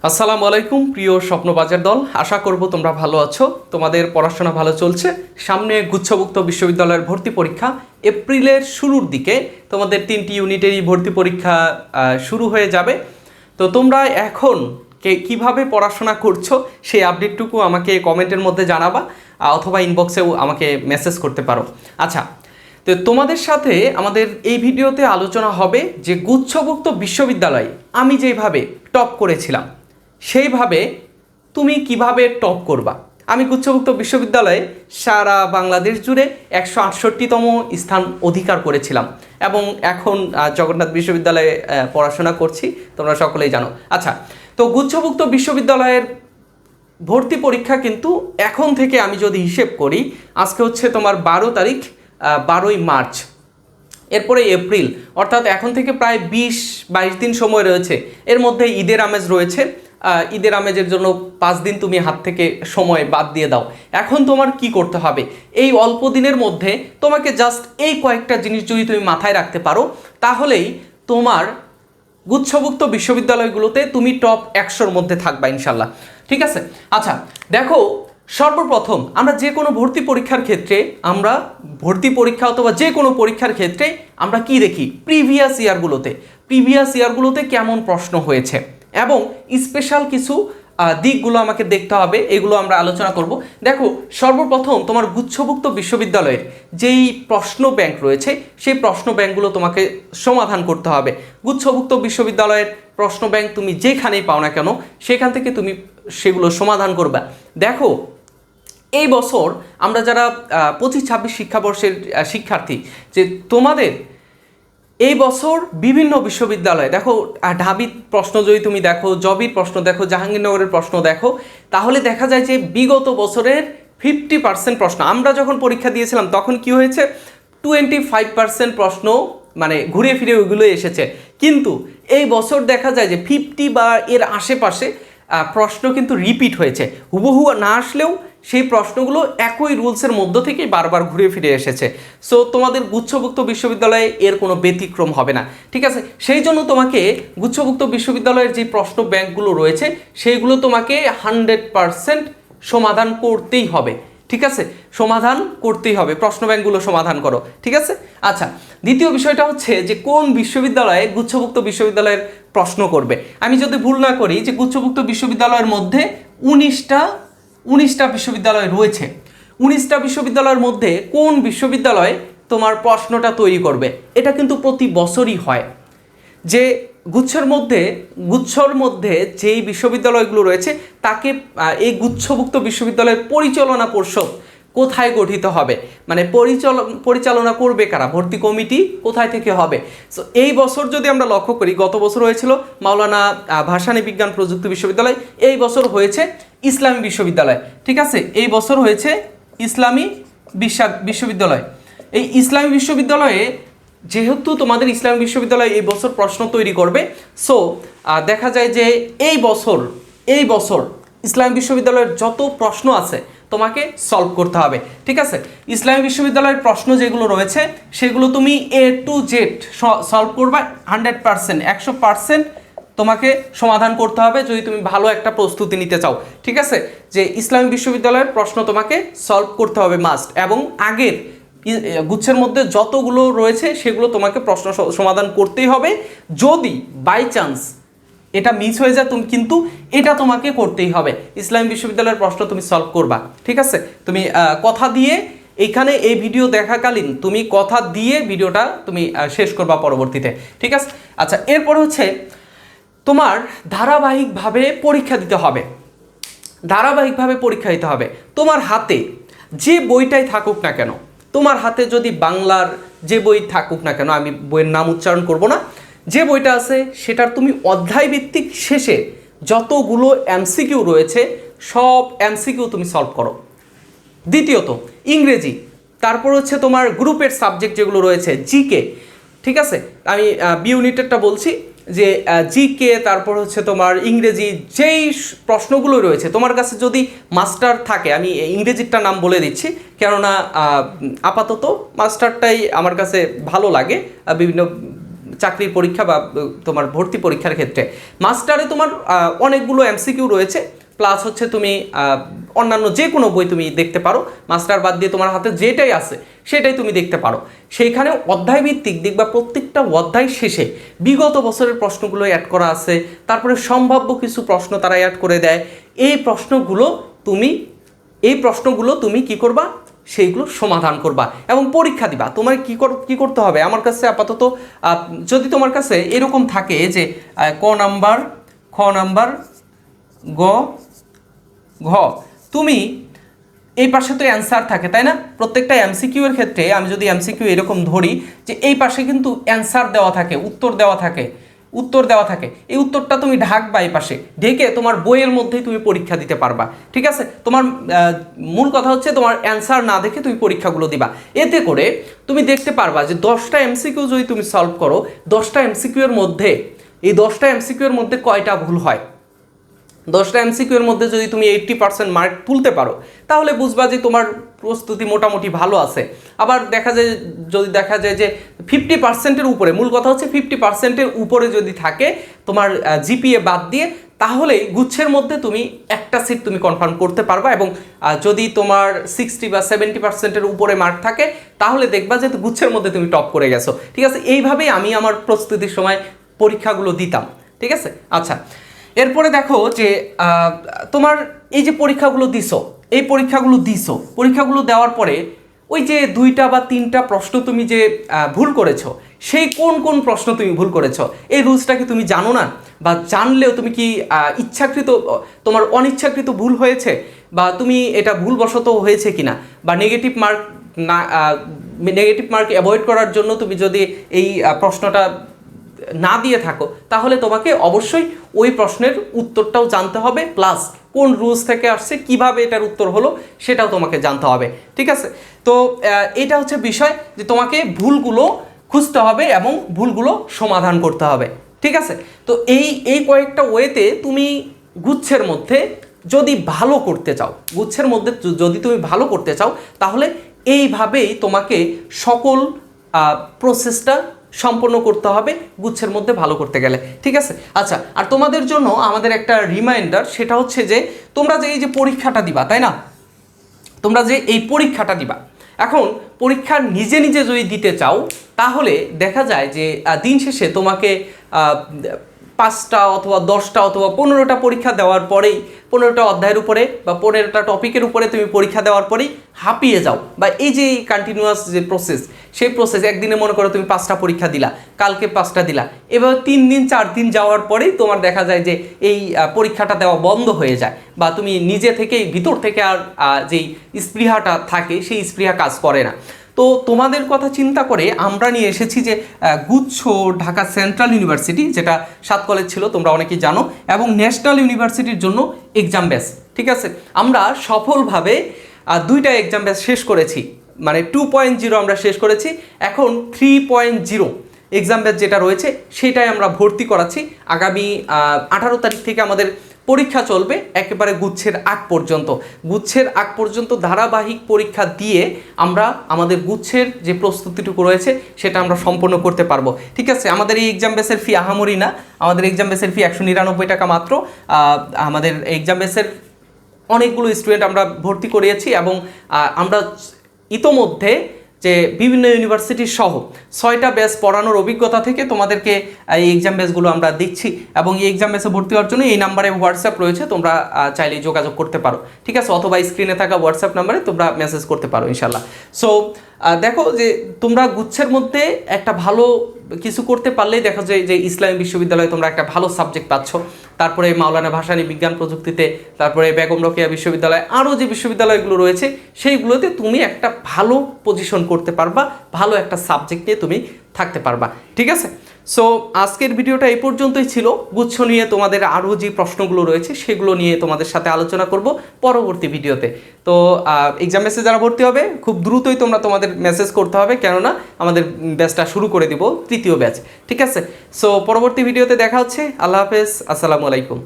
আসসালামু আলাইকুম প্রিয় স্বপ্নবাজার দল, আশা করব তোমরা ভালো আছো, তোমাদের পড়াশোনা ভালো চলছে। সামনে গুচ্ছভুক্ত বিশ্ববিদ্যালয়ের ভর্তি পরীক্ষা এপ্রিলের শুরুর দিকে তোমাদের 3টি ইউনিটেরই ভর্তি পরীক্ষা শুরু হয়ে যাবে। তো তোমরা এখন কিভাবে পড়াশোনা করছো সেই আপডেটটুকু আমাকে কমেন্টের মধ্যে জানাবা, অথবা ইনবক্সেও আমাকে মেসেজ করতে পারো। আচ্ছা, তো তোমাদের সাথে আমাদের এই ভিডিওতে আলোচনা হবে যে গুচ্ছভুক্ত বিশ্ববিদ্যালয়ে আমি যেভাবে টপ করেছিলাম সেইভাবে তুমি কিভাবে টপ করবা। আমি গুচ্ছভুক্ত বিশ্ববিদ্যালয়ে সারা বাংলাদেশ জুড়ে 168তম স্থান অধিকার করেছিলাম এবং এখন জগন্নাথ বিশ্ববিদ্যালয়ে পড়াশোনা করছি, তোমরা সকলেই জানো। আচ্ছা, তো গুচ্ছভুক্ত বিশ্ববিদ্যালয়ের ভর্তি পরীক্ষা কিন্তু এখন থেকে আমি যদি হিসেব করি, আজকে হচ্ছে তোমার 12 তারিখ, 12ই মার্চ, এরপরে এপ্রিল, অর্থাৎ এখন থেকে প্রায় 20-22 দিন সময় রয়েছে। এর মধ্যে ঈদের আমেজ রয়েছে, ঈদের আমেজের জন্য 5 দিন তুমি হাত থেকে সময় বাদ দিয়ে দাও। এখন তোমার কি করতে হবে, এই অল্প দিনের মধ্যে তোমাকে জাস্ট এই কয়েকটা জিনিস যদি তুমি মাথায় রাখতে পারো, তাহলেই তোমার গুচ্ছভুক্ত বিশ্ববিদ্যালয়গুলোতে তুমি টপ 100-র মধ্যে থাকবা ইনশাল্লাহ। ঠিক আছে? আচ্ছা দেখো, সর্বপ্রথম আমরা যে কোনো ভর্তি পরীক্ষার ক্ষেত্রে অথবা যে কোনো পরীক্ষার ক্ষেত্রে আমরা কি দেখি, প্রিভিয়াস ইয়ারগুলোতে কেমন প্রশ্ন হয়েছে এবং স্পেশাল কিছু দিকগুলো আমাকে দেখতে হবে, এগুলো আমরা আলোচনা করব। দেখো, সর্বপ্রথম তোমার গুচ্ছভুক্ত বিশ্ববিদ্যালয়ের যেই প্রশ্ন ব্যাংক রয়েছে সেই প্রশ্ন ব্যাংকগুলো তোমাকে সমাধান করতে হবে। গুচ্ছভুক্ত বিশ্ববিদ্যালয়ের প্রশ্ন ব্যাংক তুমি যেখানেই পাও না কেন সেখান থেকে তুমি সেগুলো সমাধান করবা। দেখো, এই বছর আমরা যারা 25-26 শিক্ষাবর্ষের শিক্ষার্থী, যে তোমাদের এই বছর বিভিন্ন বিশ্ববিদ্যালয় দেখো, ঢাবির প্রশ্ন যদি তুমি দেখো, জবির প্রশ্ন দেখো, জাহাঙ্গীরনগরের প্রশ্ন দেখো, তাহলে দেখা যায় যে বিগত বছরের 50% প্রশ্ন, আমরা যখন পরীক্ষা দিয়েছিলাম তখন কি হয়েছে, 25% প্রশ্ন মানে ঘুরে ফিরে ওইগুলো এসেছে। কিন্তু এই বছর দেখা যায় যে 50 বা এর আশেপাশে প্রশ্ন কিন্তু রিপিট হয়েছে, হুবহু না আসলেও সেই প্রশ্নগুলো একই রুলসের মধ্য থেকে বারবার ঘুরে ফিরে এসেছে। সো তোমাদের গুচ্ছভুক্ত বিশ্ববিদ্যালয়ে এর কোনো ব্যতিক্রম হবে না। ঠিক আছে? সেই জন্য তোমাকে গুচ্ছভুক্ত বিশ্ববিদ্যালয়ের যে প্রশ্ন ব্যাংকগুলো রয়েছে সেইগুলো তোমাকে 100% সমাধান করতেই হবে। ঠিক আছে? সমাধান করতেই হবে, প্রশ্ন ব্যাংকগুলো সমাধান করো। ঠিক আছে? আচ্ছা, দ্বিতীয় বিষয়টা হচ্ছে যে কোন বিশ্ববিদ্যালয়ে গুচ্ছভুক্ত বিশ্ববিদ্যালয়ের প্রশ্ন করবে। আমি যদি ভুল না করি যে গুচ্ছভুক্ত বিশ্ববিদ্যালয়ের মধ্যে 19টা বিশ্ববিদ্যালয় রয়েছে। 19টা বিশ্ববিদ্যালয়ের মধ্যে কোন বিশ্ববিদ্যালয় তোমার প্রশ্নটা তৈরি করবে, এটা কিন্তু প্রতি বছরই হয়। যে গুচ্ছর মধ্যে যেই বিশ্ববিদ্যালয়গুলো রয়েছে তাকে এই গুচ্ছভুক্ত বিশ্ববিদ্যালয়ের পরিচালনা পর্ষদ কোথায় গঠিত হবে, মানে পরিচালনা করবে কারা, ভর্তি কমিটি কোথায় থেকে হবে। সো এই বছর যদি আমরা লক্ষ্য করি, গত বছর হয়েছিল মাওলানা ভাসানী বিজ্ঞান প্রযুক্তি বিশ্ববিদ্যালয়, এই বছর হয়েছে ইসলামী বিশ্ববিদ্যালয়। ঠিক আছে? এই বছর হয়েছে ইসলামী বিশ্ববিদ্যালয়। এই ইসলামী বিশ্ববিদ্যালয়ে যেহেতু তোমাদের ইসলামী বিশ্ববিদ্যালয় এই বছর প্রশ্ন তৈরি করবে, সো দেখা যায় যে এই বছর ইসলামী বিশ্ববিদ্যালয়ের যত প্রশ্ন আছে তোমাকে সলভ করতে হবে। ঠিক আছে? ইসলামী বিশ্ববিদ্যালয়ের প্রশ্ন যেগুলো রয়েছে সেগুলো তুমি A to Z সলভ করবা 100%, 100% তোমাকে সমাধান করতে হবে যদি তুমি ভালো একটা প্রস্তুতি নিতে চাও। ঠিক আছে? যে ইসলামী বিশ্ববিদ্যালয়ের প্রশ্ন তোমাকে সলভ করতে হবে মাস্ট, এবং আগের গুচ্ছের মধ্যে যতগুলো রয়েছে সেগুলো তোমাকে প্রশ্ন সমাধান করতেই হবে। যদি বাই চান্স এটা মিস হয়ে যায় কিন্তু এটা তোমাকে করতেই হবে, ইসলামী বিশ্ববিদ্যালয়ের প্রশ্ন তুমি সলভ করবা। ঠিক আছে? তুমি কথা দিয়ে এইখানে এই ভিডিও দেখাকালীন তুমি কথা দিয়ে ভিডিওটা তুমি শেষ করবা পরবর্তীতে। ঠিক আছে? আচ্ছা, এরপর হচ্ছে তোমার ধারাবাহিকভাবে পরীক্ষা দিতে হবে। তোমার হাতে যে বইটাই থাকুক না কেন, তোমার হাতে যদি বাংলার যে বই থাকুক না কেন, আমি বইয়ের নাম উচ্চারণ করব না, যে বইটা আছে সেটার তুমি অধ্যায় ভিত্তিক শেষে যতগুলো এমসিকিউ রয়েছে সব এমসিকিউ তুমি সলভ করো। দ্বিতীয়ত ইংরেজি, তারপর হচ্ছে তোমার গ্রুপের সাবজেক্ট যেগুলো রয়েছে, জিকে। ঠিক আছে? আমি বি ইউনিটেরটা বলছি, যে জিকে, তারপর হচ্ছে তোমার ইংরেজি, যেই প্রশ্নগুলো রয়েছে তোমার কাছে যদি মাস্টার থাকে, আমি ইংরেজিরটা নাম বলে দিচ্ছি কেননা আপাতত মাস্টারটাই আমার কাছে ভালো লাগে, বিভিন্ন চাকরির পরীক্ষা বা তোমার ভর্তি পরীক্ষার ক্ষেত্রে। মাস্টারে তোমার অনেকগুলো এমসিকিউ রয়েছে, প্লাস হচ্ছে তুমি অন্যান্য যে কোনো বই তুমি দেখতে পারো, মাস্টার বাদ দিয়ে তোমার হাতে যেটাই আছে সেটাই তুমি দেখতে পারো। সেইখানে অধ্যায়ভিত্তিক দিক বা প্রত্যেকটা অধ্যায় শেষে বিগত বছরের প্রশ্নগুলো অ্যাড করা আছে, তারপরে সম্ভাব্য কিছু প্রশ্ন তারা অ্যাড করে দেয়। এই প্রশ্নগুলো তুমি কি করবা, সেইগুলো সমাধান করবা এবং পরীক্ষা দিবা। তোমার কি করতে হবে, আমার কাছে আপাতত যদি তোমার কাছে এরকম থাকে যে ক নাম্বার, খ নাম্বার, গ, ঘ, তুমি এই পাশে তো অ্যান্সার থাকে, তাই না? প্রত্যেকটা এমসিকিউ এর ক্ষেত্রে আমি যদি এমসিকিউ এরকম ধরি যে এই পাশে কিন্তু অ্যান্সার দেওয়া থাকে, উত্তর দেওয়া থাকে, এই উত্তরটা তুমি ঢাকবা, এই পাশে ঢেকে তোমার বইয়ের মধ্যেই তুমি পরীক্ষা দিতে পারবা। ঠিক আছে, তোমার মূল কথা হচ্ছে তোমার অ্যান্সার না দেখে তুমি পরীক্ষাগুলো দিবা। এতে করে তুমি দেখতে পারবা যে 10টা এমসিকিউ যদি তুমি সলভ করো, 10টা এমসিকিউ এর মধ্যে কয়টা ভুল হয়। 10টা এমসিকিউ এর মধ্যে যদি তুমি 80% মার্ক তুলতে পারো, তাহলে বুঝবা যে তোমার প্রস্তুতি মোটামুটি ভালো আছে। আবার যদি দেখা যায় যে 50%-এর উপরে, মূল কথা হচ্ছে 50%-এর উপরে যদি থাকে তোমার জিপিএ বাদ দিয়ে, তাহলে গুচ্ছের মধ্যে তুমি একটা সিট তুমি কনফার্ম করতে পারবা। এবং যদি তোমার 60 বা 70%-এর উপরে মার্ক থাকে, তাহলে দেখবা যে গুচ্ছের মধ্যে তুমি টপ করে গেছো। ঠিক আছে, এইভাবেই আমি আমার প্রস্তুতির সময় পরীক্ষাগুলো দিতাম। ঠিক আছে, আচ্ছা, এরপরে দেখো যে তোমার এই যে পরীক্ষাগুলো দেওয়ার পরে ওই যে 2টা বা 3টা প্রশ্ন তুমি যে ভুল করেছো, সেই কোন প্রশ্ন তুমি ভুল করেছো এই রুলসটাকে তুমি জানো না, বা জানলেও তুমি কি তোমার অনিচ্ছাকৃত ভুল হয়েছে, বা তুমি এটা ভুলবশত হয়েছে কিনা, বা নেগেটিভ মার্ক অ্যাভয়েড করার জন্য তুমি যদি এই প্রশ্নটা না দিয়ে থাকো, তাহলে তোমাকে অবশ্যই ওই প্রশ্নের উত্তরটাও জানতে হবে, প্লাস কোন রুলস থেকে আসছে, কিভাবে এটার উত্তর হলো সেটাও তোমাকে জানতে হবে। ঠিক আছে, তো এটা হচ্ছে বিষয় যে তোমাকে ভুলগুলো খুঁজতে হবে এবং ভুলগুলো সমাধান করতে হবে। ঠিক আছে, তো এই কয়েকটা ওয়েতে তুমি গুচ্ছের মধ্যে যদি ভালো করতে চাও, তাহলে এইভাবেই তোমাকে সকল প্রসেসটা সম্পন্ন করতে হবে গুচ্ছের মধ্যে ভালো করতে গেলে। ঠিক আছে, আচ্ছা, আর তোমাদের জন্য আমাদের একটা রিমাইন্ডার, সেটা হচ্ছে যে তোমরা যে এই যে পরীক্ষাটা দিবা, তাই না, এখন পরীক্ষা নিজে যদি দিতে চাও, তাহলে দেখা যায় যে দিন শেষে তোমাকে 5টা অথবা 10টা অথবা 15টা পরীক্ষা দেওয়ার পরেই, 15টা অধ্যায়ের উপরে বা 15টা টপিকের উপরে তুমি পরীক্ষা দেওয়ার পরেই হাঁপিয়ে যাও। বা এই যে কন্টিনিউয়াস যে প্রসেস, সেই প্রসেস একদিনে মনে করো তুমি 5টা পরীক্ষা দিলা, কালকে 5টা দিলা, এবার 3 দিন 4 দিন যাওয়ার পরেই তোমার দেখা যায় যে এই পরীক্ষাটা দেওয়া বন্ধ হয়ে যায়, বা তুমি নিজে থেকেই ভিতর থেকে আর যেই স্পৃহাটা থাকে সেই স্পৃহা কাজ করে না। তো তোমাদের কথা চিন্তা করে আমরা নিয়ে এসেছি যে গুচ্ছ ঢাকা সেন্ট্রাল ইউনিভার্সিটি, যেটা 7 কলেজ ছিল তোমরা অনেকেই জানো, এবং ন্যাশনাল ইউনিভার্সিটির জন্য এক্সাম ব্যাচ। ঠিক আছে, আমরা সফলভাবে 2টা এক্সাম ব্যাচ শেষ করেছি, মানে 2.0 আমরা শেষ করেছি। এখন 3.0 এক্সাম ব্যাচ যেটা রয়েছে সেটাই আমরা ভর্তি করাচ্ছি। আগামী 18 তারিখ থেকে আমাদের পরীক্ষা চলবে একেবারে গুচ্ছের আগ পর্যন্ত ধারাবাহিক পরীক্ষা দিয়ে আমরা আমাদের গুচ্ছের যে প্রস্তুতিটুকু রয়েছে সেটা আমরা সম্পন্ন করতে পারবো। ঠিক আছে, আমাদের এই এক্সাম বেসের ফি আহামরি না, আমাদের এক্সাম বেসের ফি 199 টাকা মাত্র। আমাদের এক্সাম বেসের অনেকগুলো স্টুডেন্ট আমরা ভর্তি করিয়েছি, এবং আমরা ইতোমধ্যে যে বিভিন্ন ইউনিভার্সিটির সহ 6টা ব্যাচ পড়ানোর অভিজ্ঞতা থেকে তোমাদেরকে এই এক্সাম ব্যাচগুলো আমরা দিচ্ছি। এবং এই এক্সাম ব্যাচে ভর্তি হওয়ার জন্য এই নাম্বারে হোয়াটসঅ্যাপ রয়েছে, তোমরা চাইলে যোগাযোগ করতে পারো। ঠিক আছে, অথবা স্ক্রিনে থাকা হোয়াটসঅ্যাপ নাম্বারে তোমরা মেসেজ করতে পারো ইনশাল্লাহ। সো দেখো যে তোমরা গুচ্ছের মধ্যে একটা ভালো কিছু করতে পারলেই দেখা যায় যে ইসলামী বিশ্ববিদ্যালয়ে তোমরা একটা ভালো সাবজেক্ট পাচ্ছ, তারপরে মাওলানা ভাসানী বিজ্ঞান প্রযুক্তিতে, তারপরে বেগম রোকেয়া বিশ্ববিদ্যালয়, আরও যে বিশ্ববিদ্যালয়গুলো রয়েছে সেইগুলোতে তুমি একটা ভালো পজিশন করতে পারবা, ভালো একটা সাবজেক্ট নিয়ে তুমি থাকতে পারবা। ঠিক আছে, সো আজকের ভিডিওটা এই পর্যন্তই ছিল। গুচ্ছ নিয়ে তোমাদের আরও যে প্রশ্নগুলো রয়েছে সেগুলো নিয়ে তোমাদের সাথে আলোচনা করব পরবর্তী ভিডিওতে। তো এক্সাম মেসেজ যারা ভর্তি হবে খুব দ্রুতই তোমাদের মেসেজ করতে হবে, কেননা আমাদের ব্যাচটা শুরু করে দিব, 3য় ব্যাচ। ঠিক আছে, সো পরবর্তী ভিডিওতে দেখা হচ্ছে। আল্লাহ হাফেজ, আসসালামু আলাইকুম।